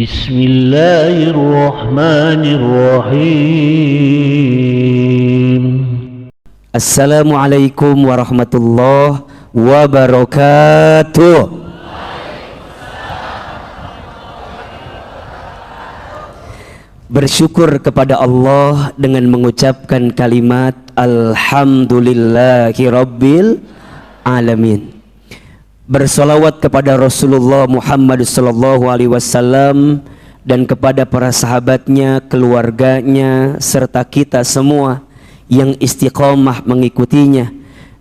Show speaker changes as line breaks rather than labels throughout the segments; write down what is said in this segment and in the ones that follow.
Bismillahirrahmanirrahim.
Assalamualaikum warahmatullahi wabarakatuh. Bersyukur kepada Allah dengan mengucapkan kalimat Alhamdulillahi Rabbil Alamin. Bersolawat kepada Rasulullah Muhammad sallallahu alaihi wasallam dan kepada para sahabatnya, keluarganya, serta kita semua yang istiqamah mengikutinya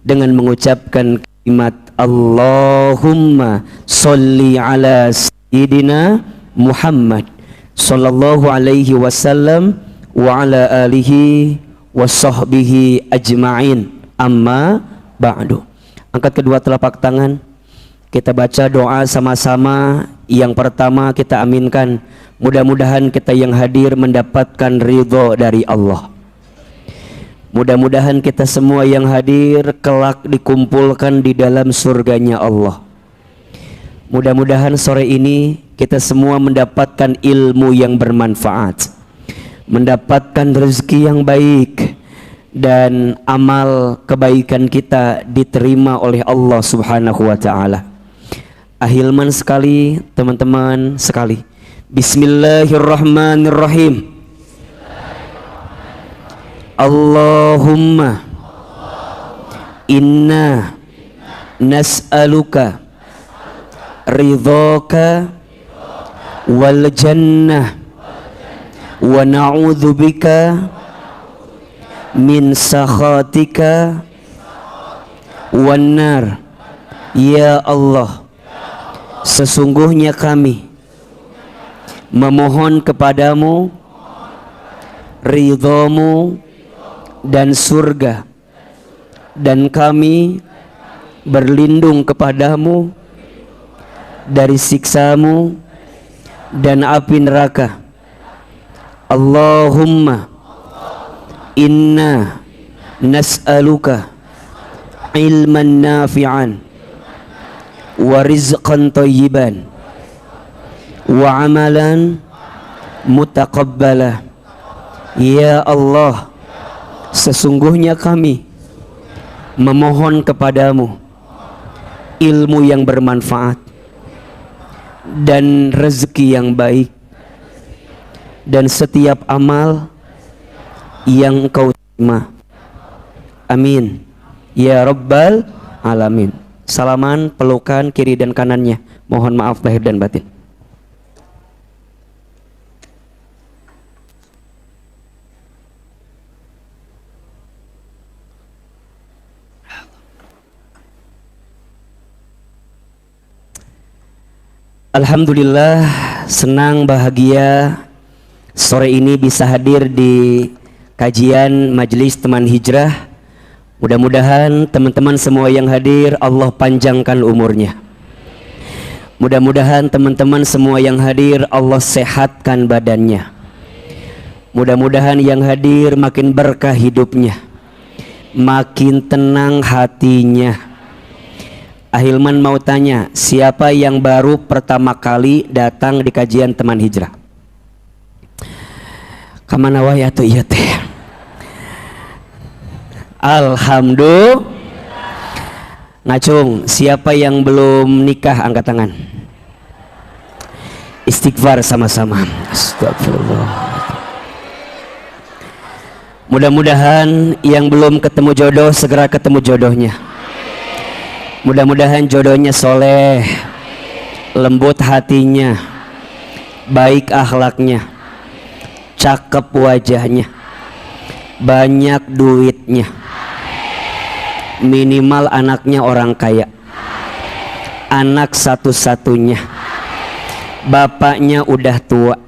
dengan mengucapkan kalimat Allahumma sholli ala sayyidina Muhammad sallallahu alaihi wasallam wa ala alihi wa sahbihi ajma'in, amma ba'du. Angkat kedua telapak tangan, kita baca doa sama-sama. Yang pertama kita aminkan, mudah-mudahan kita yang hadir mendapatkan ridho dari Allah. Mudah-mudahan kita semua yang hadir kelak dikumpulkan di dalam surganya Allah. Mudah-mudahan sore ini kita semua mendapatkan ilmu yang bermanfaat, mendapatkan rezeki yang baik, dan amal kebaikan kita diterima oleh Allah subhanahu wa ta'ala. Ahilman sekali, teman-teman sekali, Bismillahirrahmanirrahim. Allahumma inna nas'aluka ridhaka wal jannah wa na'udzubika min sakhatika wan nar. Ya Allah, sesungguhnya kami memohon kepadamu ridhamu dan surga, dan kami berlindung kepadamu dari siksamu dan api neraka. Allahumma inna nas'aluka ilman nafi'an wa rizqan thayyiban wa amalan mutaqabbala. Ya Allah, sesungguhnya kami memohon kepadamu ilmu yang bermanfaat dan rezeki yang baik dan setiap amal yang Engkau terima. Amin ya Rabbal Alamin. Salaman, pelukan kiri dan kanannya. Mohon maaf lahir dan batin. Alhamdulillah, senang bahagia sore ini bisa hadir di kajian Majelis Teman Hijrah. Mudah-mudahan teman-teman semua yang hadir Allah panjangkan umurnya. Mudah-mudahan teman-teman semua yang hadir Allah sehatkan badannya. Mudah-mudahan yang hadir makin berkah hidupnya, makin tenang hatinya. Ahilman mau tanya, siapa yang baru pertama kali datang di kajian Teman Hijrah? Kamana wae atuh ieu teh? Alhamdulillah. Ngacung, siapa yang belum nikah angkat tangan. Istighfar sama-sama. Astagfirullah. Mudah-mudahan yang belum ketemu jodoh segera ketemu jodohnya. Mudah-mudahan jodohnya soleh, lembut hatinya, baik akhlaknya, cakep wajahnya, banyak duitnya, minimal anaknya orang kaya, anak satu-satunya, bapaknya udah tua,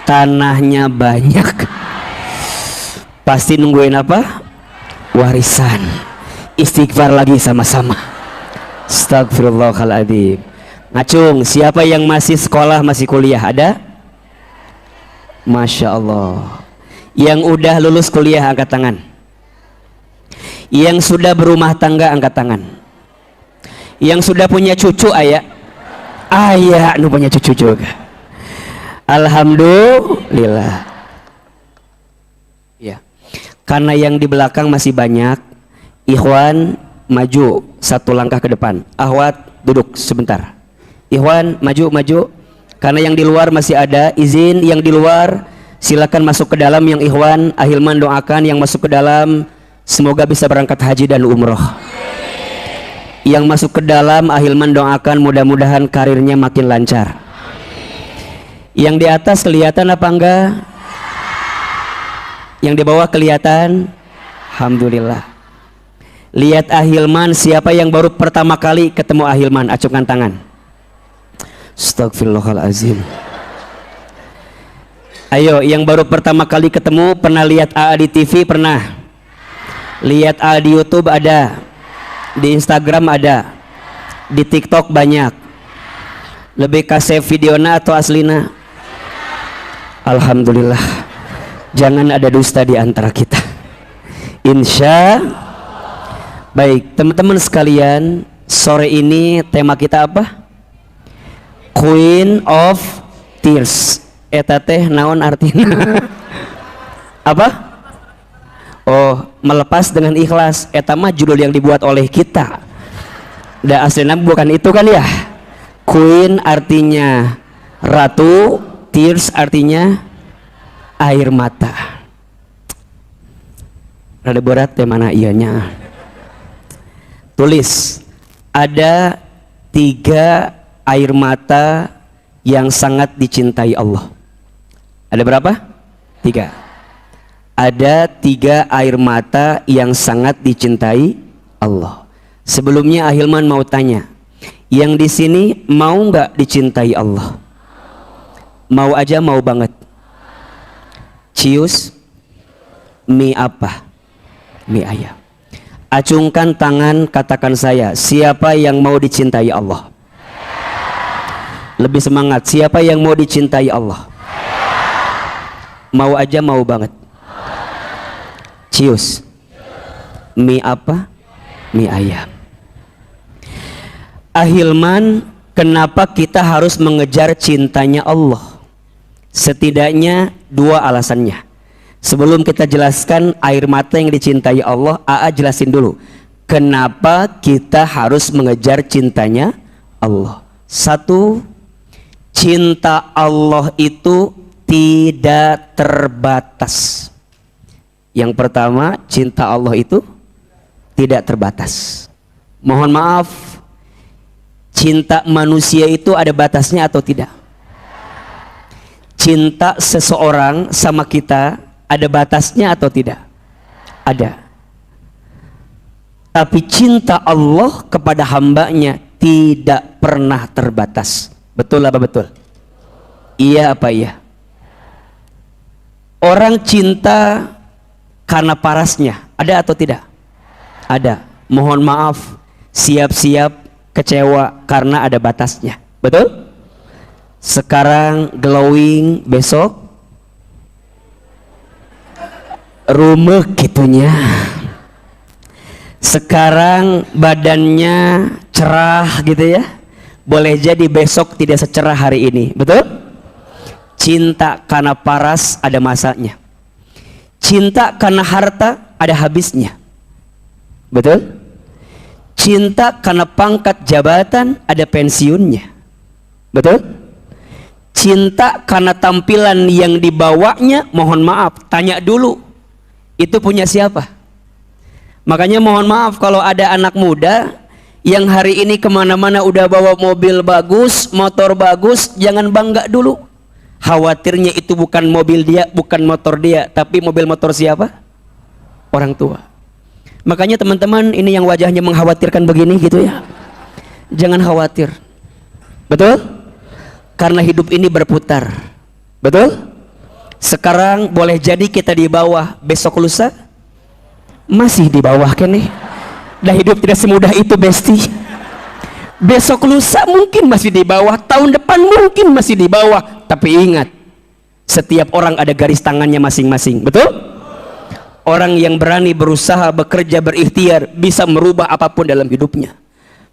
tanahnya banyak, pasti nungguin apa? Warisan. Istighfar lagi sama-sama. Astagfirullahaladzim. Ngacung, siapa yang masih sekolah, masih kuliah? Ada? Masya Allah. Yang udah lulus kuliah angkat tangan. Yang sudah berumah tangga angkat tangan. Yang sudah punya cucu ayah? Ayah nu punya cucu juga. Alhamdulillah. Ya. Karena yang di belakang masih banyak, ikhwan maju satu langkah ke depan. Ahwat duduk sebentar. Ikhwan maju. Karena yang di luar masih ada, izin yang di luar silakan masuk ke dalam. Yang ikhwan, Ahilman doakan yang masuk ke dalam semoga bisa berangkat haji dan umroh. Yang masuk ke dalam, Ahilman doakan mudah-mudahan karirnya makin lancar. Yang di atas kelihatan apa enggak? Yang di bawah kelihatan? Alhamdulillah. Lihat Ahilman, siapa yang baru pertama kali ketemu Ahilman? Acungkan tangan. Astagfirullahalazim. Ayo, yang baru pertama kali ketemu, pernah lihat AA di TV? Pernah. Lihat AA di YouTube ada, di Instagram ada, di TikTok banyak. Lebih kasih videona atau aslina? Alhamdulillah. Jangan ada dusta di antara kita. Insya. Baik, teman-teman sekalian, sore ini tema kita apa? Queen of Tears. Eta teh naon artinya? Apa? Oh, melepas dengan ikhlas. Eta mah judul yang dibuat oleh kita. Da aslinya bukan itu kan ya? Queen artinya ratu, tears artinya air mata. Rada berat teh mana ianya? Tulis, ada 3 air mata yang sangat dicintai Allah. Ada berapa? 3. Ada 3 air mata yang sangat dicintai Allah. Sebelumnya Ahilman mau tanya, yang di sini mau nggak dicintai Allah? Mau aja, mau banget. Cius, mie apa? Mie ayam. Acungkan tangan, katakan saya, siapa yang mau dicintai Allah? Lebih semangat, siapa yang mau dicintai Allah? Mau aja, mau banget. Cius, mie apa? Mie ayam. Ahilman, kenapa kita harus mengejar cintanya Allah? Setidaknya 2 alasannya. Sebelum kita jelaskan air mata yang dicintai Allah, AA jelasin dulu kenapa kita harus mengejar cintanya Allah. 1, cinta Allah itu tidak terbatas. Yang pertama, cinta Allah itu tidak terbatas. Mohon maaf, cinta manusia itu ada batasnya atau tidak? Cinta seseorang sama kita ada batasnya atau tidak? Ada. Tapi cinta Allah kepada hambanya tidak pernah terbatas. Betul apa betul? Iya apa iya? Orang cinta karena parasnya, ada atau tidak? Ada. Mohon maaf, siap-siap kecewa karena ada batasnya. Betul? Sekarang glowing, besok rumek gitunya. Sekarang badannya cerah gitu ya, boleh jadi besok tidak secerah hari ini. Betul? Cinta karena paras ada masanya. Cinta karena harta ada habisnya. Betul? Cinta karena pangkat jabatan ada pensiunnya. Betul? Cinta karena tampilan yang dibawanya, mohon maaf, tanya dulu itu punya siapa? Makanya mohon maaf kalau ada anak muda yang hari ini kemana-mana udah bawa mobil bagus, motor bagus, jangan bangga dulu. Khawatirnya itu bukan mobil dia, bukan motor dia, tapi mobil motor siapa? Orang tua. Makanya teman-teman ini yang wajahnya mengkhawatirkan begini gitu ya, jangan khawatir. Betul? Karena hidup ini berputar. Betul? Sekarang boleh jadi kita di bawah, besok lusa masih di bawah kan nih. Dah hidup tidak semudah itu besti. Besok lusa mungkin masih di bawah, tahun depan mungkin masih di bawah. Tapi ingat, setiap orang ada garis tangannya masing-masing. Betul? Orang yang berani berusaha, bekerja, berikhtiar bisa merubah apapun dalam hidupnya.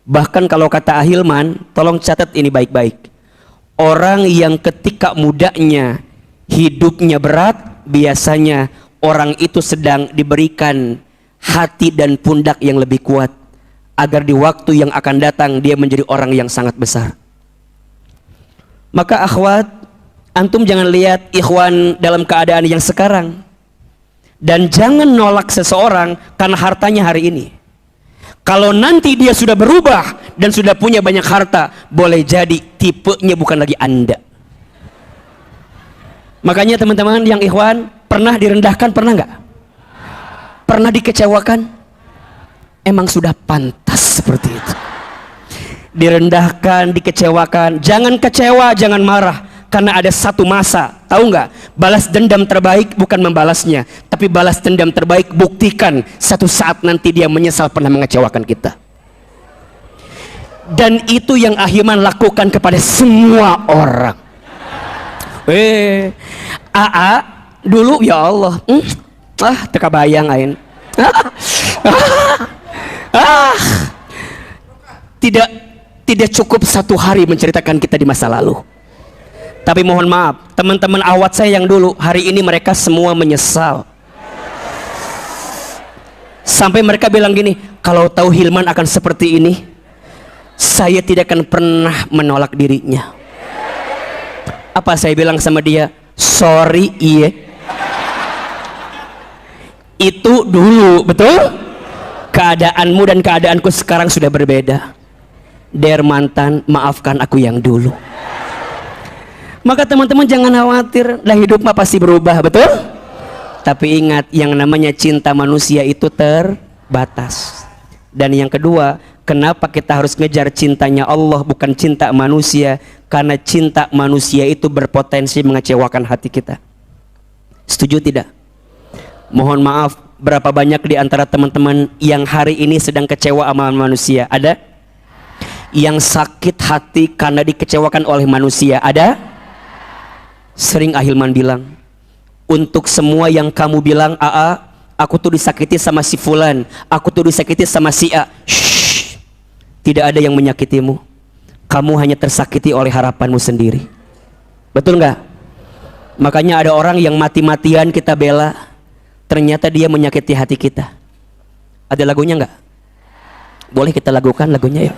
Bahkan kalau kata Ahilman, tolong catat ini baik-baik. Orang yang ketika mudanya hidupnya berat, biasanya orang itu sedang diberikan hati dan pundak yang lebih kuat, agar di waktu yang akan datang dia menjadi orang yang sangat besar. Maka akhwat, antum jangan lihat ikhwan dalam keadaan yang sekarang, dan jangan nolak seseorang karena hartanya hari ini. Kalau nanti dia sudah berubah dan sudah punya banyak harta, boleh jadi tipenya bukan lagi Anda. Makanya teman-teman yang ikhwan, pernah direndahkan, pernah nggak? Pernah dikecewakan? Emang sudah pantas seperti itu. Direndahkan, dikecewakan, jangan kecewa, jangan marah. Karena ada satu masa, tahu nggak? Balas dendam terbaik bukan membalasnya, tapi balas dendam terbaik buktikan satu saat nanti dia menyesal pernah mengecewakan kita. Dan itu yang Ahilman lakukan kepada semua orang. AA dulu ya Allah, teka bayang ain. Tidak cukup satu hari menceritakan kita di masa lalu. Tapi mohon maaf, teman-teman awat saya yang dulu, hari ini mereka semua menyesal. Sampai mereka bilang gini, kalau tahu Hilman akan seperti ini, saya tidak akan pernah menolak dirinya. Apa saya bilang sama dia? Sorry, iya. Itu dulu, betul? Keadaanmu dan keadaanku sekarang sudah berbeda. Der mantan, maafkan aku yang dulu. Maka teman-teman jangan khawatir, lah hidup mah pasti berubah, betul? Tapi ingat, yang namanya cinta manusia itu terbatas. Dan yang kedua, kenapa kita harus ngejar cintanya Allah bukan cinta manusia? Karena cinta manusia itu berpotensi mengecewakan hati kita. Setuju tidak? Mohon maaf, berapa banyak di antara teman-teman yang hari ini sedang kecewa sama manusia? Ada? Yang sakit hati karena dikecewakan oleh manusia? Ada? Sering Ahilman bilang, untuk semua yang kamu bilang, AA, aku tuh disakiti sama si Fulan, aku tuh disakiti sama si A. Shh, tidak ada yang menyakitimu. Kamu hanya tersakiti oleh harapanmu sendiri. Betul nggak? Makanya ada orang yang mati-matian kita bela, ternyata dia menyakiti hati kita. Ada lagunya nggak? Boleh kita lakukan lagunya ya.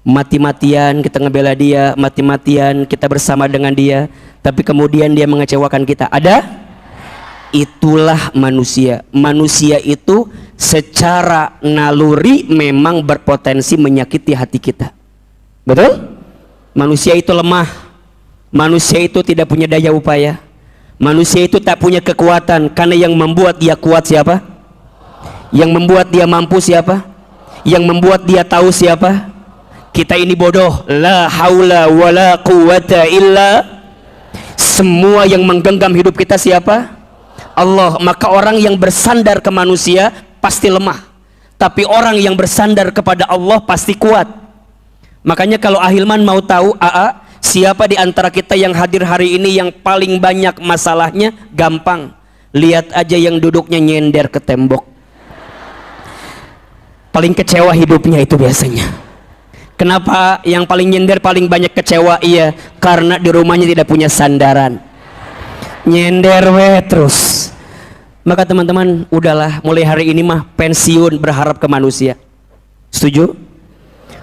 Mati-matian kita ngebela dia, mati-matian kita bersama dengan dia, tapi kemudian dia mengecewakan kita. Ada? Itulah manusia. Manusia itu secara naluri memang berpotensi menyakiti hati kita. Betul? Manusia itu lemah. Manusia itu tidak punya daya upaya. Manusia itu tak punya kekuatan, karena yang membuat dia kuat siapa? Yang membuat dia mampu siapa? Yang membuat dia tahu siapa? Kita ini bodoh. La haula wala quwata illa. Semua yang menggenggam hidup kita siapa? Allah. Maka orang yang bersandar ke manusia pasti lemah, tapi orang yang bersandar kepada Allah pasti kuat. Makanya kalau Ahilman mau tahu, AA, siapa di antara kita yang hadir hari ini yang paling banyak masalahnya? Gampang, lihat aja yang duduknya nyender ke tembok. Paling kecewa hidupnya itu biasanya. Kenapa yang paling nyender paling banyak kecewa? Iya, karena di rumahnya tidak punya sandaran. Nyender terus. Maka teman-teman, udahlah, mulai hari ini mah pensiun berharap ke manusia. Setuju?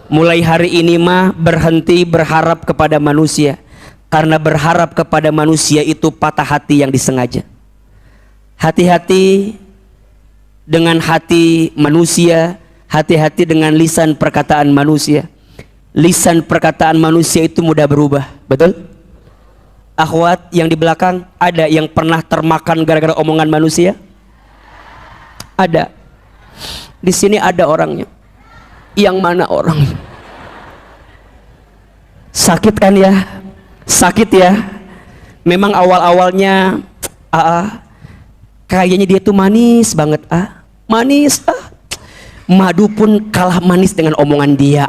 Mulai hari ini mah berhenti berharap kepada manusia. Karena berharap kepada manusia itu patah hati yang disengaja. Hati-hati dengan hati manusia, hati-hati dengan lisan perkataan manusia. Lisan perkataan manusia itu mudah berubah, betul? Akhwat yang di belakang, ada yang pernah termakan gara-gara omongan manusia? Ada. Di sini ada orangnya. Yang mana orangnya? Sakit kan ya? Sakit ya? Memang awal-awalnya kayaknya dia tuh manis banget, manis, madu pun kalah manis dengan omongan dia,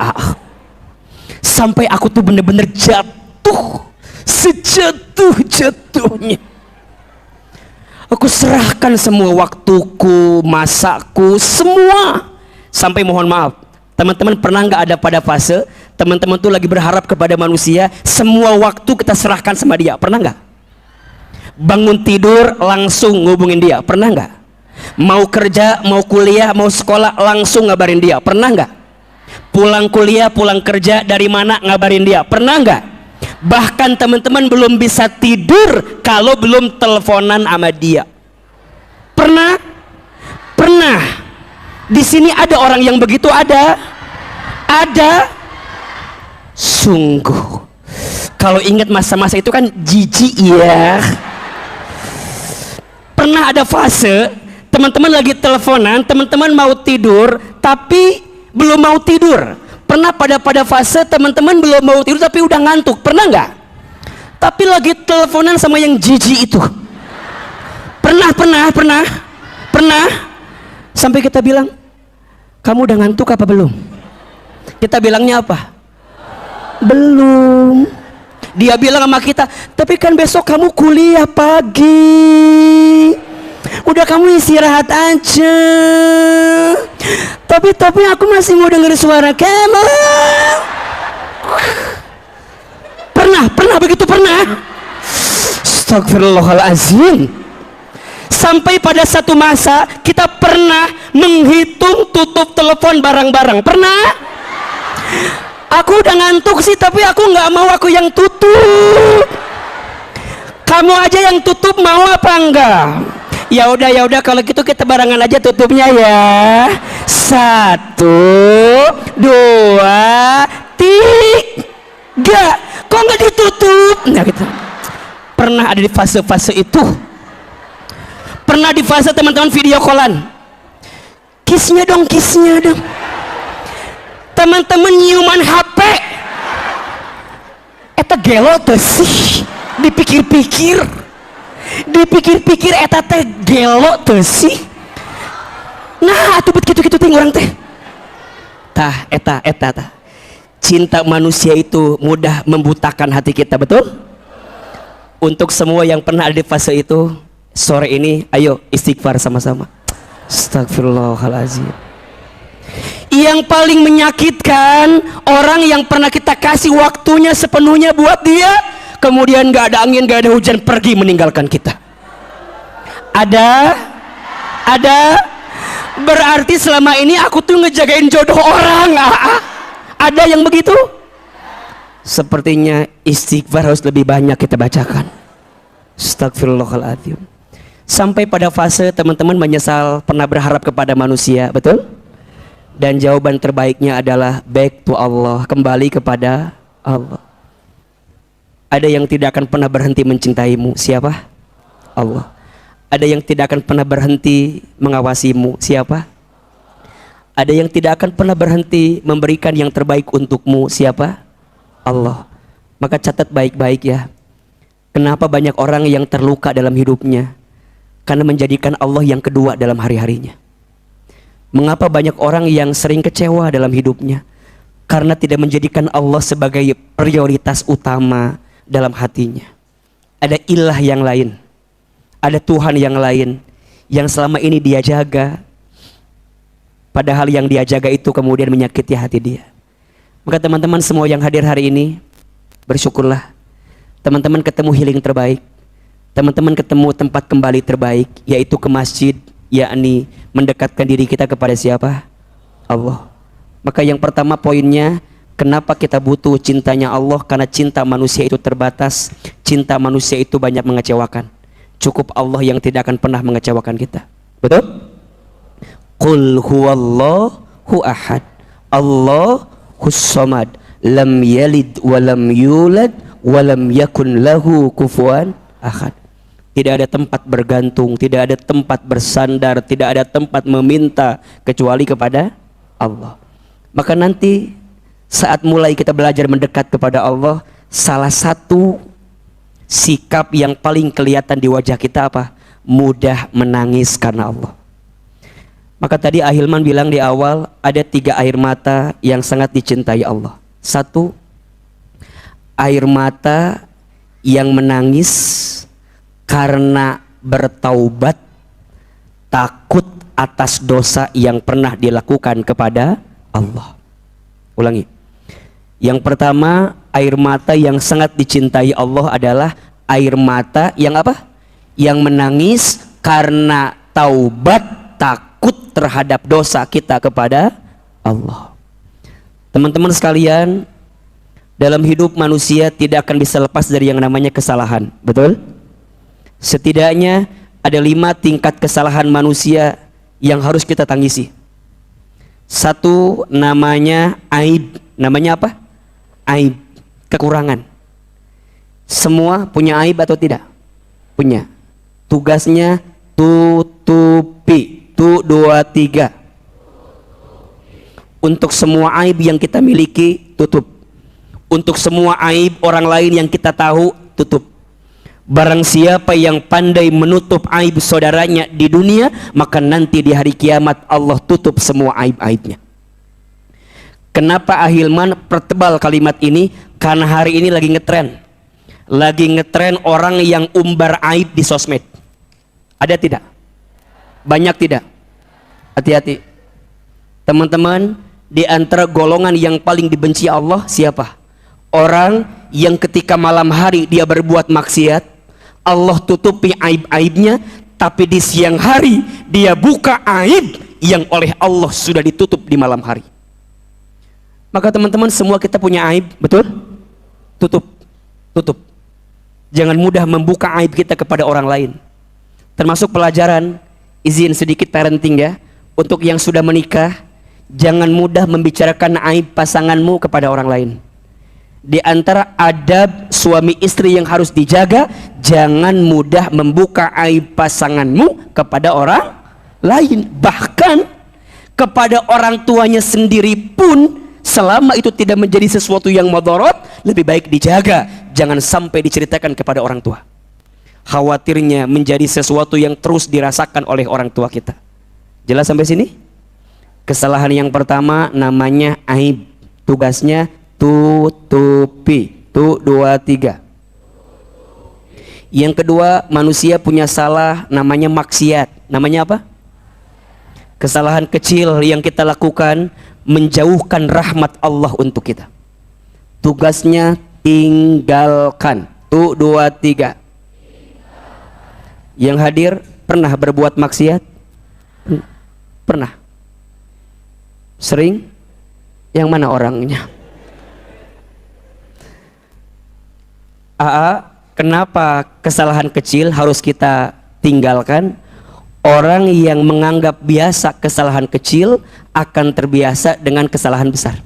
sampai aku tuh bener-bener jatuh, sejatuh-jatuhnya. Aku serahkan semua waktuku, masaku, semua. Sampai mohon maaf, teman-teman pernah nggak ada pada fase teman-teman tuh lagi berharap kepada manusia, semua waktu kita serahkan sama dia. Pernah nggak? Bangun tidur langsung ngubungin dia. Pernah nggak? Mau kerja, mau kuliah, mau sekolah langsung ngabarin dia. Pernah nggak? Pulang kuliah, pulang kerja dari mana ngabarin dia. Pernah nggak? Bahkan teman-teman belum bisa tidur kalau belum teleponan sama dia. Pernah? Pernah. Di sini ada orang yang begitu? Ada? Sungguh, kalau ingat masa-masa itu kan jijik ya. Pernah ada fase teman-teman lagi teleponan, teman-teman mau tidur tapi belum mau tidur. Pernah pada fase teman-teman belum mau tidur tapi udah ngantuk. Pernah nggak? Tapi lagi teleponan sama yang jijik itu. Pernah. Sampai kita bilang, kamu udah ngantuk apa belum? Kita bilangnya apa? Belum. Dia bilang sama kita, tapi kan besok kamu kuliah pagi, udah kamu istirahat aja. Tapi aku masih mau denger suara kamu. Pernah begitu? Pernah. Astagfirullahaladzim. Sampai pada satu masa kita pernah menghitung tutup telepon barang-barang. Pernah? Aku udah ngantuk sih, tapi aku nggak mau aku yang tutup. Kamu aja yang tutup, mau apa enggak? Ya udah kalau gitu kita barengan aja tutupnya ya. 1, 2, 3. Kok nggak ditutup? Nah gitu. Pernah ada di fase-fase itu. Pernah di fase teman-teman video callan. Kisnya dong. Teman-teman nyiuman HP. Eta gelo teh sih. Dipikir-pikir eta teh gelo teh sih. Nah, atuh kitu ting urang teh. Tah eta. Cinta manusia itu mudah membutakan hati kita, betul? Untuk semua yang pernah ada di fase itu, sore ini ayo istighfar sama-sama. Astagfirullahaladzim. Yang paling menyakitkan orang yang pernah kita kasih waktunya sepenuhnya buat dia, kemudian gak ada angin, gak ada hujan, pergi meninggalkan kita. Ada berarti selama ini aku tuh ngejagain jodoh orang. Ada yang begitu? Sepertinya istighfar harus lebih banyak kita bacakan. Astagfirullahaladzim. Sampai pada fase teman-teman menyesal pernah berharap kepada manusia, betul? Dan jawaban terbaiknya adalah back to Allah, kembali kepada Allah. Ada yang tidak akan pernah berhenti mencintaimu, siapa? Allah. Ada yang tidak akan pernah berhenti mengawasimu, siapa? Ada yang tidak akan pernah berhenti memberikan yang terbaik untukmu, siapa? Allah. Maka catat baik-baik ya. Kenapa banyak orang yang terluka dalam hidupnya? Karena menjadikan Allah yang kedua dalam hari-harinya. Mengapa banyak orang yang sering kecewa dalam hidupnya? Karena tidak menjadikan Allah sebagai prioritas utama dalam hatinya. Ada ilah yang lain, ada Tuhan yang lain yang selama ini dia jaga, padahal yang dia jaga itu kemudian menyakiti hati dia. Maka teman-teman semua yang hadir hari ini, bersyukurlah. Teman-teman ketemu healing terbaik, teman-teman ketemu tempat kembali terbaik, yaitu ke masjid, yakni mendekatkan diri kita kepada siapa? Allah. Maka yang pertama poinnya, kenapa kita butuh cintanya Allah? Karena cinta manusia itu terbatas, cinta manusia itu banyak mengecewakan. Cukup Allah yang tidak akan pernah mengecewakan kita. Betul? Qul huwallahu ahad, Allahus samad, lam yalid walam yulad walam yakun lahu kufuwan ahad. Tidak ada tempat bergantung, tidak ada tempat bersandar, tidak ada tempat meminta kecuali kepada Allah. Maka nanti saat mulai kita belajar mendekat kepada Allah, salah satu sikap yang paling kelihatan di wajah kita apa? Mudah menangis karena Allah. Maka tadi Ahilman bilang di awal, ada 3 air mata yang sangat dicintai Allah. 1, air mata yang menangis karena bertaubat, takut atas dosa yang pernah dilakukan kepada Allah. Ulangi. Yang pertama, air mata yang sangat dicintai Allah adalah air mata yang apa? Yang menangis karena taubat, takut terhadap dosa kita kepada Allah. Teman-teman sekalian, dalam hidup manusia tidak akan bisa lepas dari yang namanya kesalahan, betul? Setidaknya ada 5 tingkat kesalahan manusia yang harus kita tangisi. 1, namanya aib. Namanya apa? Aib, kekurangan. Semua punya aib atau tidak? Punya. Tugasnya tutupi. 2, 3. Untuk semua aib yang kita miliki, tutup. Untuk semua aib orang lain yang kita tahu, tutup. Barang siapa yang pandai menutup aib saudaranya di dunia, maka nanti di hari kiamat Allah tutup semua aib-aibnya. Kenapa Ahilman pertebal kalimat ini? Karena hari ini lagi ngetren. Lagi ngetren orang yang umbar aib di sosmed. Ada tidak? Banyak tidak? Hati-hati. Teman-teman, di antara golongan yang paling dibenci Allah siapa? Orang yang ketika malam hari dia berbuat maksiat, Allah tutupi aib-aibnya, tapi di siang hari dia buka aib yang oleh Allah sudah ditutup di malam hari. Maka teman-teman, semua kita punya aib, betul? Tutup, tutup. Jangan mudah membuka aib kita kepada orang lain. Termasuk pelajaran, izin sedikit parenting ya, untuk yang sudah menikah, jangan mudah membicarakan aib pasanganmu kepada orang lain. Di antara adab suami istri yang harus dijaga, jangan mudah membuka aib pasanganmu kepada orang lain. Bahkan kepada orang tuanya sendiri pun, selama itu tidak menjadi sesuatu yang madarat, lebih baik dijaga. Jangan sampai diceritakan kepada orang tua. Khawatirnya menjadi sesuatu yang terus dirasakan oleh orang tua kita. Jelas sampai sini? Kesalahan yang pertama namanya aib. Tugasnya tutupi. 2, 3. Yang kedua, manusia punya salah namanya maksiat. Namanya apa? Kesalahan kecil yang kita lakukan menjauhkan rahmat Allah untuk kita. Tugasnya tinggalkan. 2, 3. Yang hadir pernah berbuat maksiat? Pernah. Sering? Yang mana orangnya? Kenapa kesalahan kecil harus kita tinggalkan? Orang yang menganggap biasa kesalahan kecil akan terbiasa dengan kesalahan besar.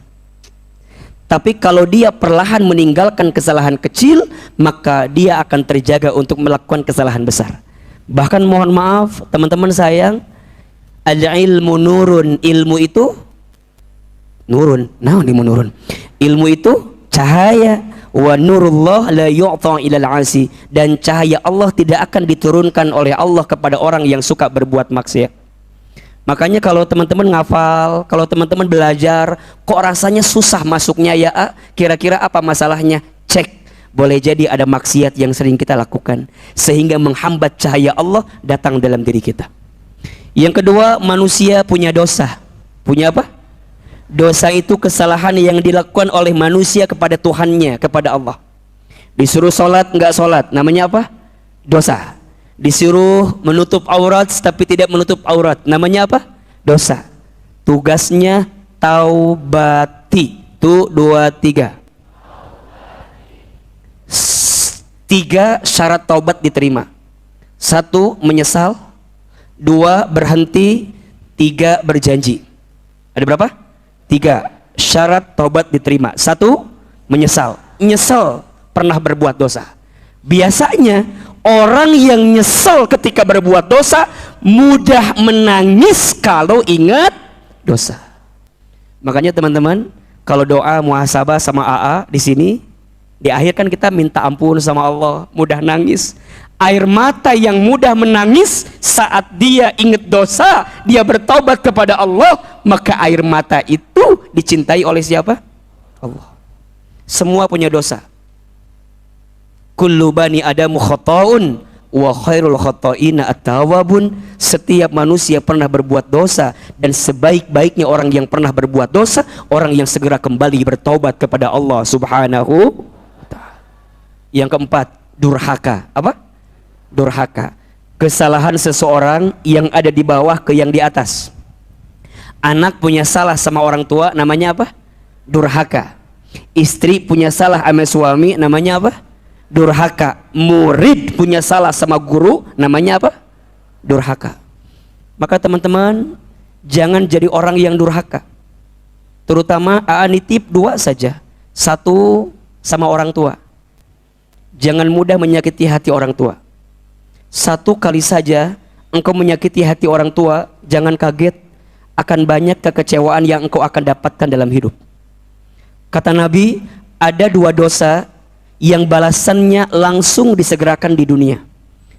Tapi kalau dia perlahan meninggalkan kesalahan kecil, maka dia akan terjaga untuk melakukan kesalahan besar. Bahkan mohon maaf teman-teman sayang, al-ilmu nurun, ilmu itu nurun. Nah, ini nurun. Ilmu itu cahaya. Wa nurullah la yu'ta ilal 'asi, dan cahaya Allah tidak akan diturunkan oleh Allah kepada orang yang suka berbuat maksiat. Makanya kalau teman-teman ngafal, kalau teman-teman belajar, kok rasanya susah masuknya ya, kira-kira apa masalahnya? Cek, boleh jadi ada maksiat yang sering kita lakukan sehingga menghambat cahaya Allah datang dalam diri kita. Yang kedua, manusia punya dosa. Punya apa? Dosa itu kesalahan yang dilakukan oleh manusia kepada Tuhannya, kepada Allah. Disuruh sholat, enggak sholat, namanya apa? Dosa. Disuruh menutup aurat, tapi tidak menutup aurat, namanya apa? Dosa. Tugasnya taubati. 2, 3. 3 syarat taubat diterima. 1, menyesal. 2, berhenti. 3, berjanji. Ada berapa? 3 syarat taubat diterima. 1, menyesal. Nyesel pernah berbuat dosa. Biasanya orang yang nyesel ketika berbuat dosa mudah menangis kalau ingat dosa. Makanya teman-teman, kalau doa muhasabah sama AA di sini, di akhir kan kita minta ampun sama Allah, mudah nangis. Air mata yang mudah menangis saat dia ingat dosa, dia bertaubat kepada Allah, maka air mata itu dicintai oleh siapa? Allah. Semua punya dosa. Kullu bani Adamu khata'un wa khairul khata'ina at-tawwabun. Setiap manusia pernah berbuat dosa, dan sebaik-baiknya orang yang pernah berbuat dosa orang yang segera kembali bertaubat kepada Allah Subhanahu wa ta'ala. Yang keempat, durhaka. Apa? Durhaka. Kesalahan seseorang yang ada di bawah ke yang di atas. Anak punya salah sama orang tua, namanya apa? Durhaka. Istri punya salah sama suami, namanya apa? Durhaka. Murid punya salah sama guru, namanya apa? Durhaka. Maka teman-teman, jangan jadi orang yang durhaka. Terutama nitip dua saja. Satu, sama orang tua. Jangan mudah menyakiti hati orang tua. Satu kali saja engkau menyakiti hati orang tua, jangan kaget akan banyak kekecewaan yang engkau akan dapatkan dalam hidup. Kata Nabi, ada dua dosa yang balasannya langsung disegerakan di dunia.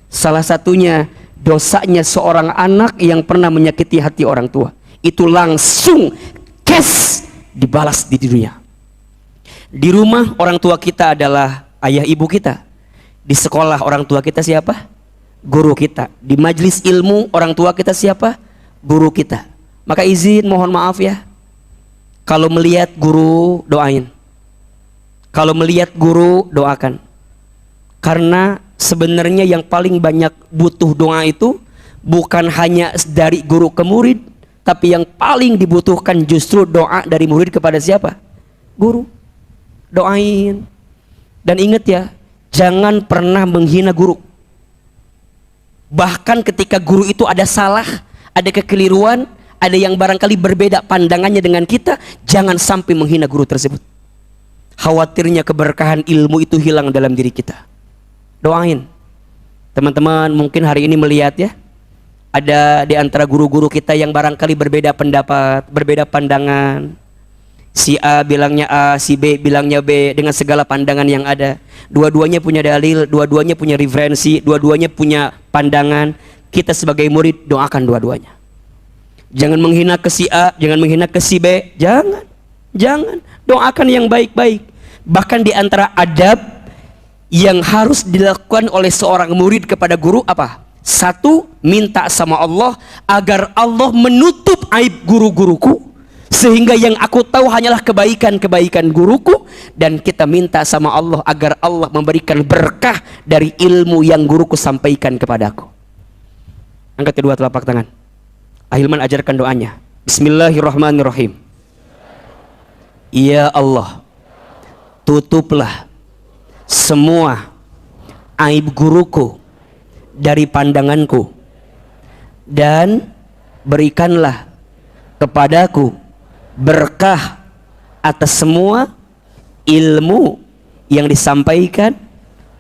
Salah satunya dosanya seorang anak yang pernah menyakiti hati orang tua. Itu langsung cash dibalas di dunia. Di rumah orang tua kita adalah ayah ibu kita. Di sekolah orang tua kita siapa? Guru kita. Di majelis ilmu orang tua kita siapa? Guru kita. Maka izin mohon maaf ya, kalau melihat guru doain, kalau melihat guru doakan. Karena sebenarnya yang paling banyak butuh doa itu bukan hanya dari guru ke murid, tapi yang paling dibutuhkan justru doa dari murid kepada siapa? Guru. Doain. Dan ingat ya, jangan pernah menghina guru. Bahkan ketika guru itu ada salah, ada kekeliruan, ada yang barangkali berbeda pandangannya dengan kita, jangan sampai menghina guru tersebut. Khawatirnya keberkahan ilmu itu hilang dalam diri kita. Doain. Teman-teman mungkin hari ini melihat ya, ada di antara guru-guru kita yang barangkali berbeda pendapat, berbeda pandangan. Si A bilangnya A, si B bilangnya B, dengan segala pandangan yang ada. Dua-duanya punya dalil, dua-duanya punya referensi, dua-duanya punya pandangan. Kita sebagai murid doakan dua-duanya. Jangan menghina ke si A, jangan menghina ke si B, jangan. Doakan yang baik-baik. Bahkan di antara adab yang harus dilakukan oleh seorang murid kepada guru apa? Satu, minta sama Allah agar Allah menutup aib guru-guruku, sehingga yang aku tahu hanyalah kebaikan-kebaikan guruku. Dan kita minta sama Allah agar Allah memberikan berkah dari ilmu yang guruku sampaikan kepadaku. Angkat kedua telapak tangan. Ahilman ajarkan doanya. Bismillahirrahmanirrahim. Ya Allah, tutuplah semua aib guruku dari pandanganku, dan berikanlah kepadaku berkah atas semua ilmu yang disampaikan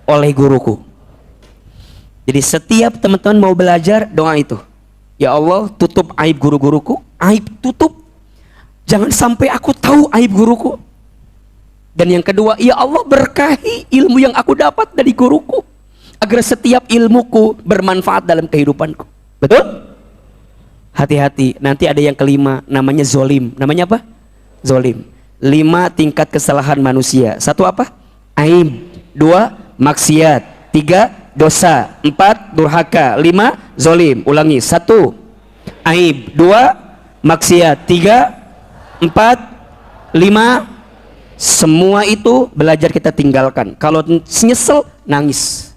oleh guruku. Jadi setiap teman-teman mau belajar, doa itu. Ya Allah, tutup aib guru-guruku. Aib tutup. Jangan sampai aku tahu aib guruku. Dan yang kedua, ya Allah berkahi ilmu yang aku dapat dari guruku, agar setiap ilmuku bermanfaat dalam kehidupanku. Betul? Hati-hati, nanti ada yang kelima, namanya zolim. Namanya apa? Zolim. 5 tingkat kesalahan manusia. 1 apa? Aib. 2 maksiat. 3 dosa. 4 durhaka. 5 zolim. Ulangi. 1 aib. 2 maksiat. 3 4 5. Semua itu belajar kita tinggalkan. Kalau nyesel, nangis.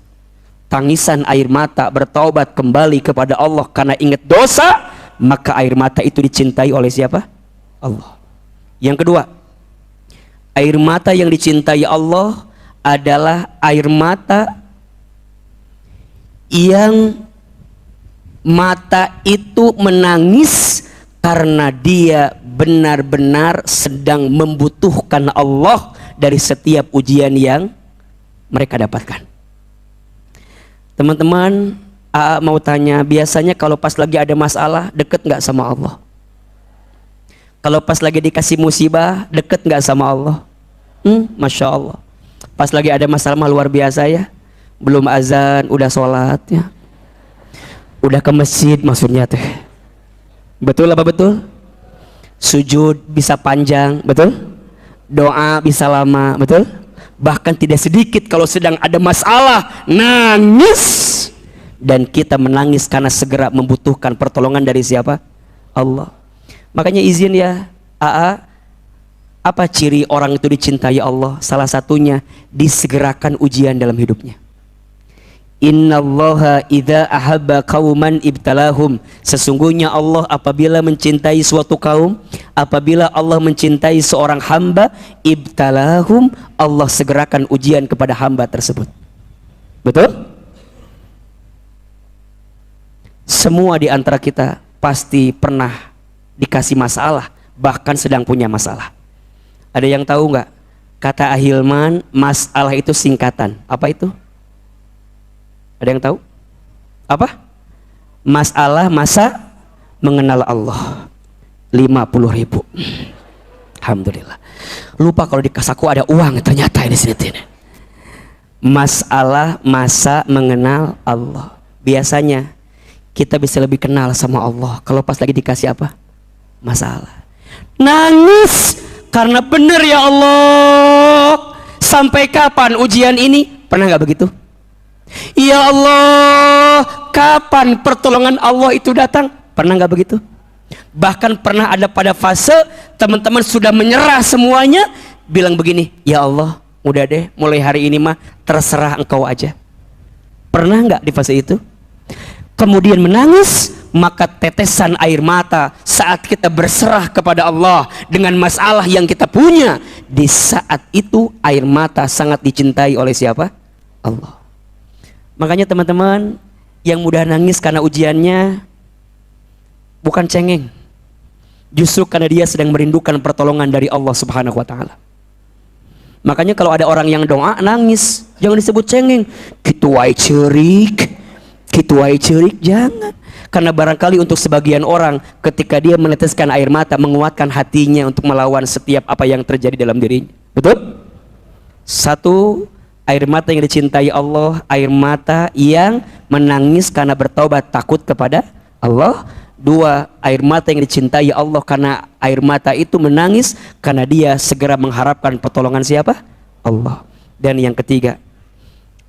Tangisan air mata, bertaubat kembali kepada Allah karena ingat dosa, maka air mata itu dicintai oleh siapa? Allah. Yang kedua, air mata yang dicintai Allah adalah air mata yang mata itu menangis karena dia benar-benar sedang membutuhkan Allah dari setiap ujian yang mereka dapatkan. Teman-teman, mau tanya, biasanya kalau pas lagi ada masalah, deket nggak sama Allah? Kalau pas lagi dikasih musibah, deket nggak sama Allah? Masya Allah. Pas lagi ada masalah mah luar biasa ya. Belum azan, udah sholat ya. Udah ke masjid maksudnya teh. Betul apa betul? Sujud bisa panjang, betul? Doa bisa lama, betul? Bahkan tidak sedikit kalau sedang ada masalah, nangis. dan kita menangis karena segera membutuhkan pertolongan dari siapa? Allah. Makanya izin ya AA, apa ciri orang itu dicintai Allah? Salah satunya disegerakan ujian dalam hidupnya. Innallaha idza ahabba qauman ibtalahum. Sesungguhnya Allah apabila mencintai suatu kaum, apabila Allah mencintai seorang hamba, ibtalahum, Allah segerakan ujian kepada hamba tersebut. Betul? Semua di antara kita pasti pernah dikasih masalah, bahkan sedang punya masalah. Ada yang tahu nggak? Kata Ahilman, masalah itu singkatan. Apa itu? Ada yang tahu? Apa? Masalah masa mengenal Allah. 50.000. Alhamdulillah. Lupa kalau di kasaku ada uang ternyata ini sini. Masalah masa mengenal Allah. Biasanya kita bisa lebih kenal sama Allah kalau pas lagi dikasih apa? Masalah. Nangis karena benar ya Allah. Sampai kapan ujian ini? Pernah nggak begitu? Ya Allah, kapan pertolongan Allah itu datang? Pernah nggak begitu? Bahkan pernah ada pada fase teman-teman sudah menyerah semuanya, bilang begini, ya Allah, udah deh, mulai hari ini mah terserah engkau aja. Pernah nggak di fase itu? Kemudian menangis, maka tetesan air mata saat kita berserah kepada Allah dengan masalah yang kita punya, di saat itu air mata sangat dicintai oleh siapa? Allah. Makanya teman-teman yang mudah nangis karena ujiannya bukan cengeng, justru karena dia sedang merindukan pertolongan dari Allah Subhanahu wa Ta'ala. Makanya kalau ada orang yang doa nangis, jangan disebut cengeng. Kitu wae ceurik, jangan. Karena barangkali untuk sebagian orang ketika dia meneteskan air mata menguatkan hatinya untuk melawan setiap apa yang terjadi dalam dirinya. Betul? Satu, air mata yang dicintai Allah, air mata yang menangis karena bertaubat takut kepada Allah. Dua, air mata yang dicintai Allah karena air mata itu menangis karena dia segera mengharapkan pertolongan siapa? Allah. Dan yang ketiga,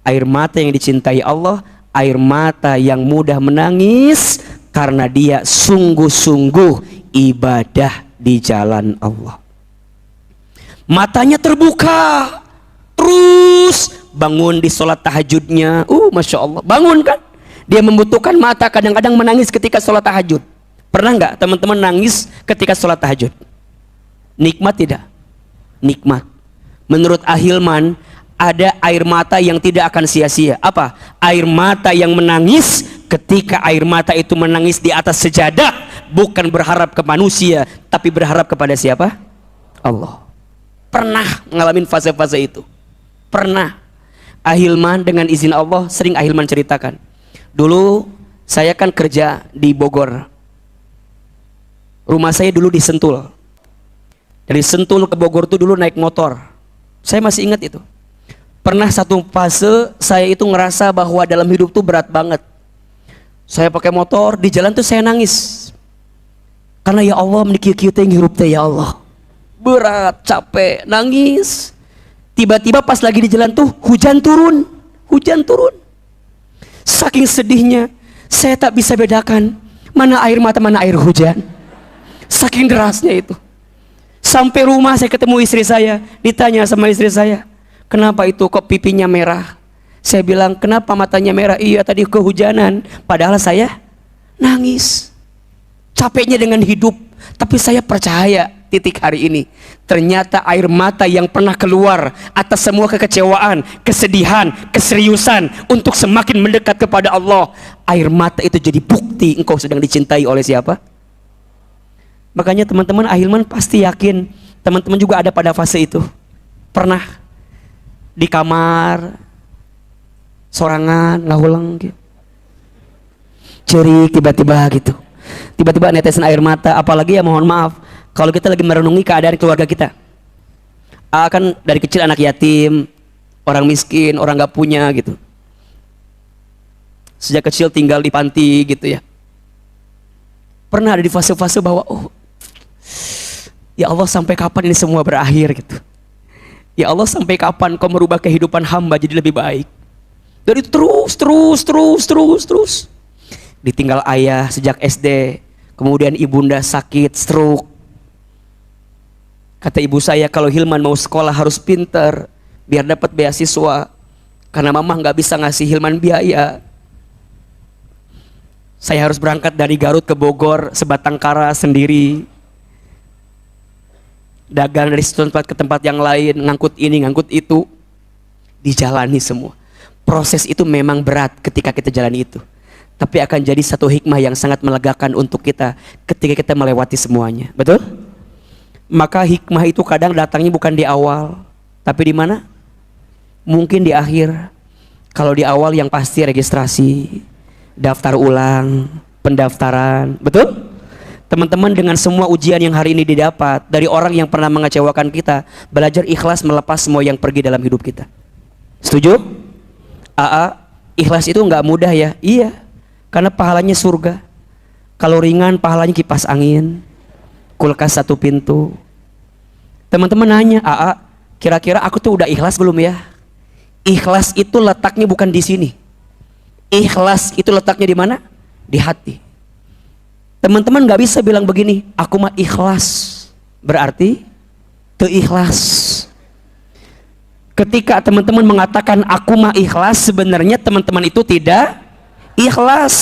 air mata yang dicintai Allah, air mata yang mudah menangis karena dia sungguh-sungguh ibadah di jalan Allah. Matanya terbuka, terus bangun di sholat tahajudnya, Masya Allah, bangun kan? Dia membutuhkan mata, kadang-kadang menangis ketika sholat tahajud. Pernah nggak teman-teman nangis ketika sholat tahajud? Nikmat tidak? Nikmat. Menurut Ahilman, ada air mata yang tidak akan sia-sia. Apa? Air mata yang menangis ketika air mata itu menangis di atas sejadah, bukan berharap ke manusia, tapi berharap kepada siapa? Allah. Pernah ngalamin fase-fase itu? Pernah. Ahilman dengan izin Allah sering Ahilman ceritakan. Dulu saya kan kerja di Bogor. Rumah saya dulu di Sentul. Dari Sentul ke Bogor tuh dulu naik motor. Saya masih ingat itu. Pernah satu fase saya itu ngerasa bahwa dalam hidup tuh berat banget. Saya pakai motor, di jalan tuh saya nangis. Karena ya Allah menikih-kieu teh ngirup teh ya Allah. Berat, capek, nangis. Tiba-tiba pas lagi di jalan tuh hujan turun. Saking sedihnya, saya tak bisa bedakan mana air mata, mana air hujan. Saking derasnya itu. Sampai rumah saya ketemu istri saya, ditanya sama istri saya, kenapa itu kok pipinya merah? Saya bilang, kenapa matanya merah? Iya tadi kehujanan. Padahal saya nangis. Capeknya dengan hidup. Tapi saya percaya titik hari ini, ternyata air mata yang pernah keluar atas semua kekecewaan, kesedihan, keseriusan untuk semakin mendekat kepada Allah, air mata itu jadi bukti engkau sedang dicintai oleh siapa? Makanya teman-teman, Ahilman pasti yakin teman-teman juga ada pada fase itu. Pernah di kamar sorangan ngahulang gitu, cerik tiba-tiba gitu, tiba-tiba netesan air mata. Apalagi ya mohon maaf, kalau kita lagi merenungi keadaan keluarga kita, kan dari kecil anak yatim, orang miskin, orang gak punya gitu, sejak kecil tinggal di panti gitu ya. Pernah ada di fase-fase bahwa ya Allah sampai kapan ini semua berakhir gitu. Ya Allah sampai kapan kau merubah kehidupan hamba jadi lebih baik. Dari terus. Ditinggal ayah sejak SD, kemudian ibunda sakit stroke. Kata ibu saya, kalau Hilman mau sekolah harus pinter biar dapat beasiswa, karena mama nggak bisa ngasih Hilman biaya. Saya harus berangkat dari Garut ke Bogor sebatang kara sendiri, dagang dari satu tempat ke tempat yang lain, ngangkut ini ngangkut itu, dijalani semua. Proses itu memang berat ketika kita jalani itu, tapi akan jadi satu hikmah yang sangat melegakan untuk kita ketika kita melewati semuanya. Betul? Maka hikmah itu kadang datangnya bukan di awal, tapi di mana? Mungkin di akhir. Kalau di awal yang pasti registrasi, daftar ulang, pendaftaran. Betul? Teman-teman, dengan semua ujian yang hari ini didapat dari orang yang pernah mengecewakan kita, belajar ikhlas melepas semua yang pergi dalam hidup kita. Setuju? Ikhlas itu nggak mudah ya? Iya, karena pahalanya surga. Kalau ringan pahalanya kipas angin, kulkas satu pintu. Teman-teman nanya, kira-kira aku tuh udah ikhlas belum ya? Ikhlas itu letaknya bukan di sini. Ikhlas itu letaknya di mana? Di hati. Teman-teman nggak bisa bilang begini, aku mah ikhlas, berarti teu ikhlas. Ketika teman-teman mengatakan aku mah ikhlas, sebenarnya teman-teman itu tidak ikhlas.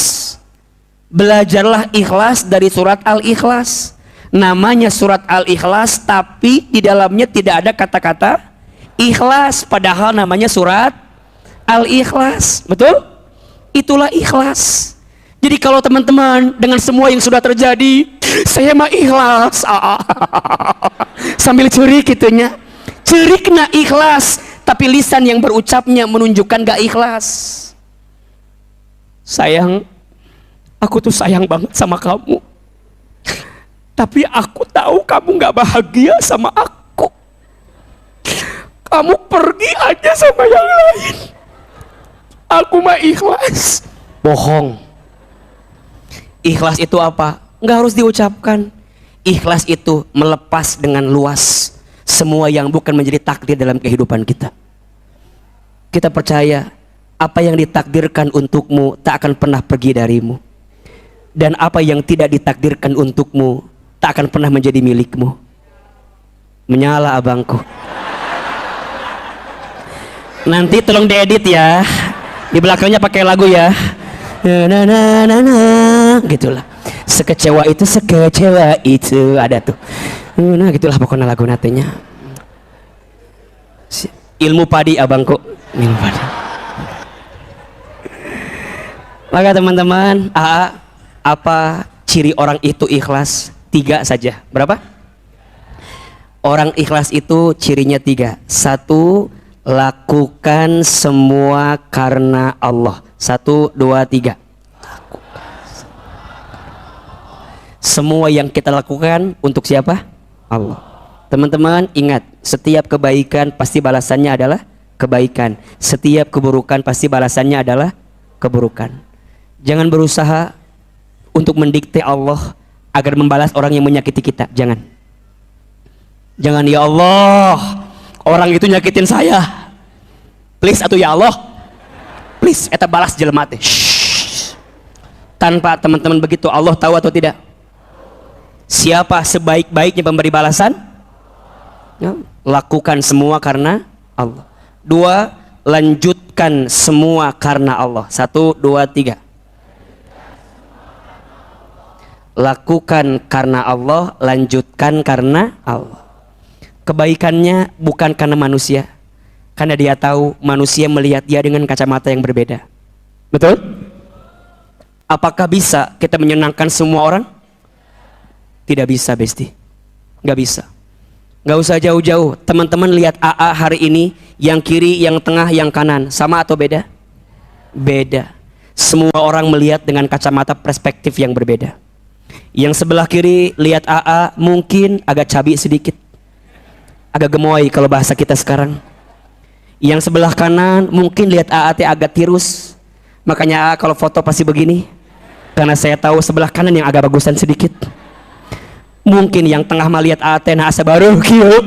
Belajarlah ikhlas dari surat Al-Ikhlas. Namanya surat Al-Ikhlas, tapi di dalamnya tidak ada kata-kata ikhlas, padahal namanya surat Al-Ikhlas. Betul? Itulah ikhlas. Jadi kalau teman-teman dengan semua yang sudah terjadi, saya mah ikhlas, sambil cerik gitunya, cerik na ikhlas, tapi lisan yang berucapnya menunjukkan gak ikhlas. Sayang, aku tuh sayang banget sama kamu, tapi aku tahu kamu gak bahagia sama aku. Kamu pergi aja sama yang lain. Aku mah ikhlas. Bohong. Ikhlas itu apa? Nggak harus diucapkan. Ikhlas itu melepas dengan luas semua yang bukan menjadi takdir dalam kehidupan kita. Kita percaya apa yang ditakdirkan untukmu tak akan pernah pergi darimu, dan apa yang tidak ditakdirkan untukmu tak akan pernah menjadi milikmu. Menyala abangku. Nanti tolong diedit ya, di belakangnya pakai lagu ya. Gitulah, sekecewa itu ada tuh. Nah gitulah pokoknya lagu natenya. Ilmu padi abangku, ilmu padi. Maka teman-teman, apa ciri orang itu ikhlas? 3 saja. Berapa? Orang ikhlas itu cirinya 3. 1, lakukan semua karena Allah. 1, 2, 3. Semua yang kita lakukan untuk siapa? Allah. Teman-teman ingat, setiap kebaikan pasti balasannya adalah kebaikan. Setiap keburukan pasti balasannya adalah keburukan. Jangan berusaha untuk mendikte Allah agar membalas orang yang menyakiti kita. Jangan. Jangan, ya Allah, orang itu nyakitin saya, please atuh ya Allah, please eta balas jelema teh. Tanpa teman-teman begitu, Allah tahu atau tidak? Siapa sebaik-baiknya pemberi balasan? Ya, lakukan semua karena Allah. 2, lanjutkan semua karena Allah. 1, 2, 3. Lakukan karena Allah, lanjutkan karena Allah. Kebaikannya bukan karena manusia, karena dia tahu manusia melihat dia dengan kacamata yang berbeda. Betul? Apakah bisa kita menyenangkan semua orang? Tidak bisa, Besti. Nggak bisa. Nggak usah jauh-jauh. Teman-teman lihat AA hari ini, yang kiri, yang tengah, yang kanan, sama atau beda? Beda. Semua orang melihat dengan kacamata perspektif yang berbeda. Yang sebelah kiri lihat AA mungkin agak cabi sedikit, agak gemoy kalau bahasa kita sekarang. Yang sebelah kanan mungkin lihat AA agak tirus, makanya AA kalau foto pasti begini, karena saya tahu sebelah kanan yang agak bagusan sedikit. Mungkin yang tengah mah lihat AA nah asa baru kieu,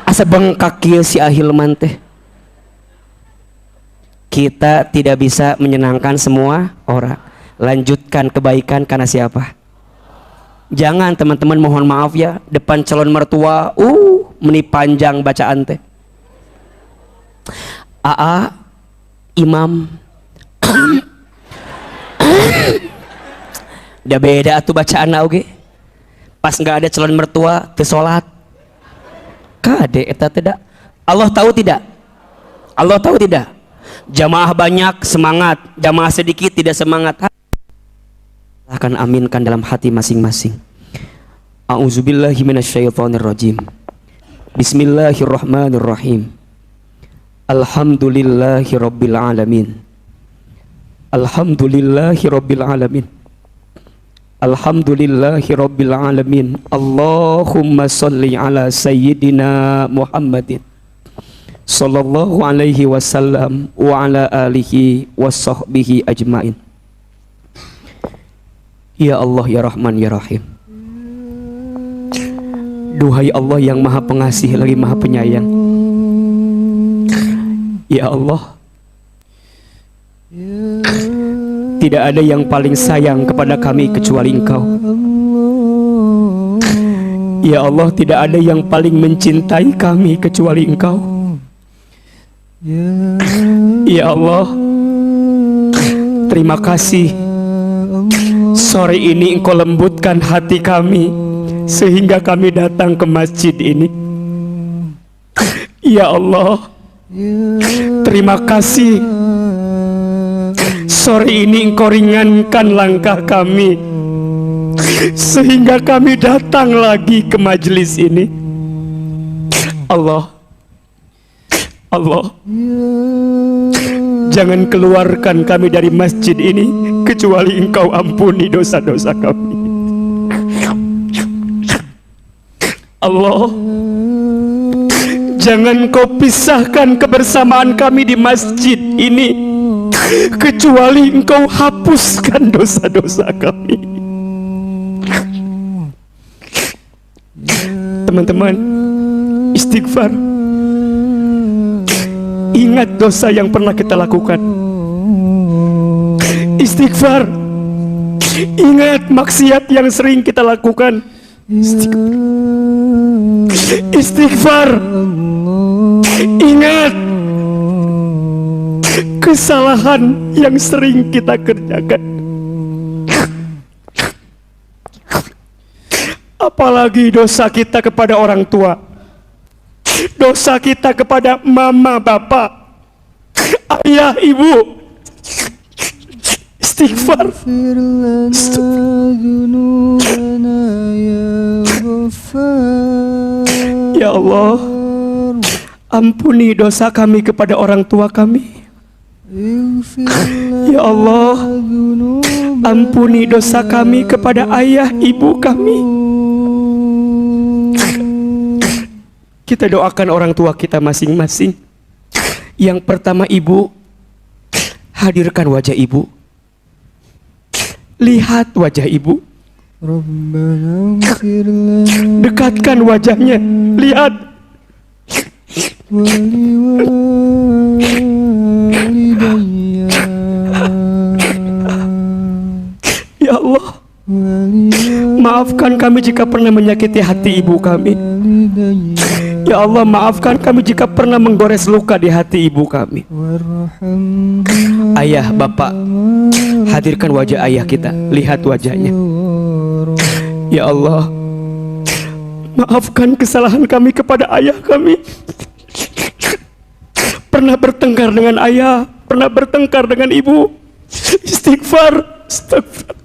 asa bengkak kieu si Ahilman teh. Kita tidak bisa menyenangkan semua orang. Lanjutkan kebaikan karena siapa? Jangan teman-teman, mohon maaf ya, depan calon mertua meni panjang bacaan teh. Aa imam udah beda tuh bacaan oge. Pas nggak ada calon mertua teu salat. Kade eta tidak. Allah tahu tidak? Allah tahu tidak? Jamaah banyak semangat, jamaah sedikit tidak semangat. Akan aminkan dalam hati masing-masing. A'udzubillahi minasyaitonirrajim. Bismillahirrahmanirrahim. Alhamdulillahirabbil alamin. Alhamdulillahirabbil alamin. Alhamdulillahirabbil alamin. Allahumma shalli ala sayyidina Muhammadin sallallahu alaihi wasallam wa ala alihi washabbihi ajmain. Ya Allah ya Rahman ya Rahim. Duhai Allah yang Maha Pengasih lagi Maha Penyayang. Ya Allah, tidak ada yang paling sayang kepada kami kecuali Engkau. Ya Allah, tidak ada yang paling mencintai kami kecuali Engkau. Ya Allah, terima kasih. Sore ini Engkau lembutkan hati kami sehingga kami datang ke masjid ini. Ya Allah, terima kasih. Sore ini Engkau ringankan langkah kami sehingga kami datang lagi ke majelis ini. Allah, Allah, jangan keluarkan kami dari masjid ini kecuali Engkau ampuni dosa-dosa kami. Allah, jangan Kau pisahkan kebersamaan kami di masjid ini kecuali Engkau hapuskan dosa-dosa kami. Teman-teman, istighfar. Ingat dosa yang pernah kita lakukan. Istighfar. Ingat maksiat yang sering kita lakukan. Istighfar. Ingat kesalahan yang sering kita kerjakan. Apalagi dosa kita kepada orang tua, dosa kita kepada mama, bapak, ayah, ibu. Istighfar. Ya Allah, ampuni dosa kami kepada orang tua kami. Ya Allah, ampuni dosa kami kepada ayah, ibu kami. Kita doakan orang tua kita masing-masing. Yang pertama, ibu, hadirkan wajah ibu. Lihat wajah ibu. Dekatkan wajahnya. Lihat. Ya Allah, maafkan kami jika pernah menyakiti hati ibu kami. Ya Allah, maafkan kami jika pernah menggores luka di hati ibu kami. Ayah, bapak, hadirkan wajah ayah kita. Lihat wajahnya. Ya Allah, maafkan kesalahan kami kepada ayah kami. Pernah bertengkar dengan ayah, pernah bertengkar dengan ibu. Istighfar. Istighfar.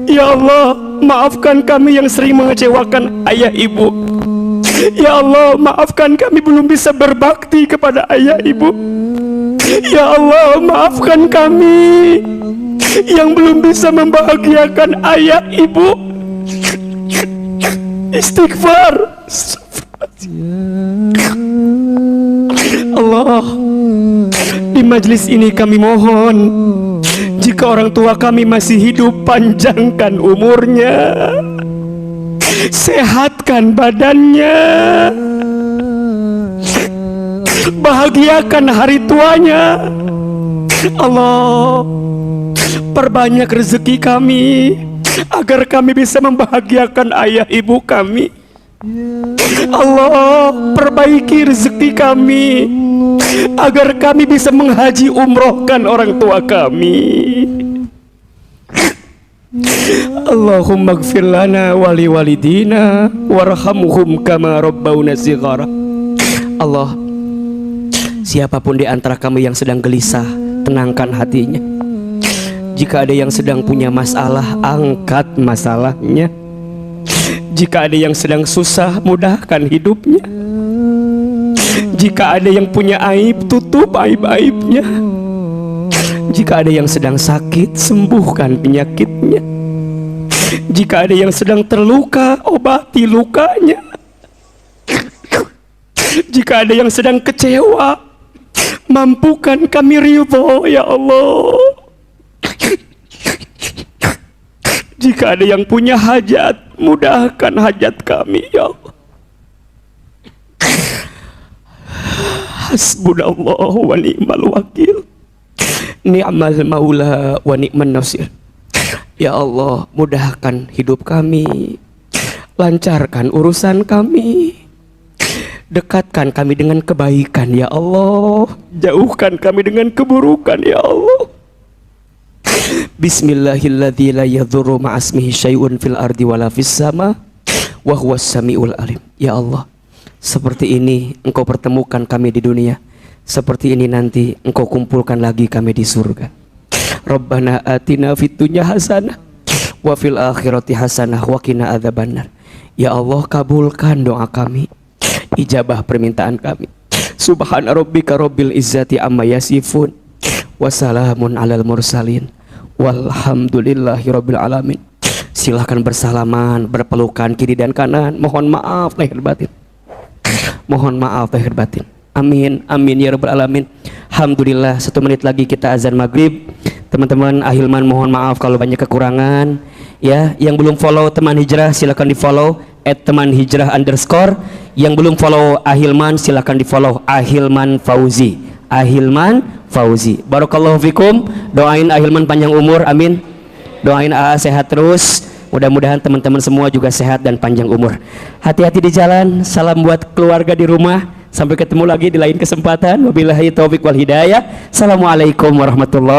Ya Allah, maafkan kami yang sering mengecewakan ayah ibu. Ya Allah, maafkan kami belum bisa berbakti kepada ayah ibu. Ya Allah, maafkan kami yang belum bisa membahagiakan ayah ibu. Istighfar. Allah, di majelis ini kami mohon, jika orang tua kami masih hidup, panjangkan umurnya, sehatkan badannya, bahagiakan hari tuanya. Allah, perbanyak rezeki kami agar kami bisa membahagiakan ayah ibu kami. Allah, perbaiki rezeki kami agar kami bisa menghaji umrohkan orang tua kami. Allahumma gfir lana wali walidina warhamhum kama rabbawna shighara. Allah, siapapun di antara kami yang sedang gelisah, tenangkan hatinya. Jika ada yang sedang punya masalah, angkat masalahnya. Jika ada yang sedang susah, mudahkan hidupnya. Jika ada yang punya aib, tutup aib-aibnya. Jika ada yang sedang sakit, sembuhkan penyakitnya. Jika ada yang sedang terluka, obati lukanya. Jika ada yang sedang kecewa, mampukan kami ridho, ya Allah. Jika ada yang punya hajat, mudahkan hajat kami, ya Allah. Hasbunallahu wa ni'mal wakil, ni'mal maula wa ni'man nasir. Ya Allah, mudahkan hidup kami, lancarkan urusan kami, dekatkan kami dengan kebaikan, ya Allah. Jauhkan kami dengan keburukan, ya Allah. Bismillahilladzi la yadhurru ma'asmihi syai'un fil ardi wala fis sama wa huwas samiul alim. Ya Allah, seperti ini Engkau pertemukan kami di dunia, seperti ini nanti Engkau kumpulkan lagi kami di surga. Rabbana atina fid dunya hasanah wa fil akhirati hasanah wa qina adzabannar. Ya Allah, kabulkan doa kami, ijabah permintaan kami. Subhana rabbika rabbil izzati amma yasifun wa salamun alal mursalin walhamdulillahi rabbil alamin. Silahkan bersalaman, berpelukan kiri dan kanan. Mohon maaf lahir batin. Mohon maaf lahir batin. Amin, amin ya rabbal alamin. Alhamdulillah, 1 menit lagi kita azan maghrib. Teman-teman Ahilman mohon maaf kalau banyak kekurangan. Ya, yang belum follow teman hijrah silakan di follow @temanhijrah_. Yang belum follow Ahilman silakan di follow Ahilman Fauzi. Ahilman Fauzi. Barakallahu fikum. Doain Ahilman panjang umur, amin. Doain AA sehat terus. Mudah-mudahan teman-teman semua juga sehat dan panjang umur. Hati-hati di jalan. Salam buat keluarga di rumah. Sampai ketemu lagi di lain kesempatan. Wabillahi taufiq wal hidayah. Assalamualaikum warahmatullahi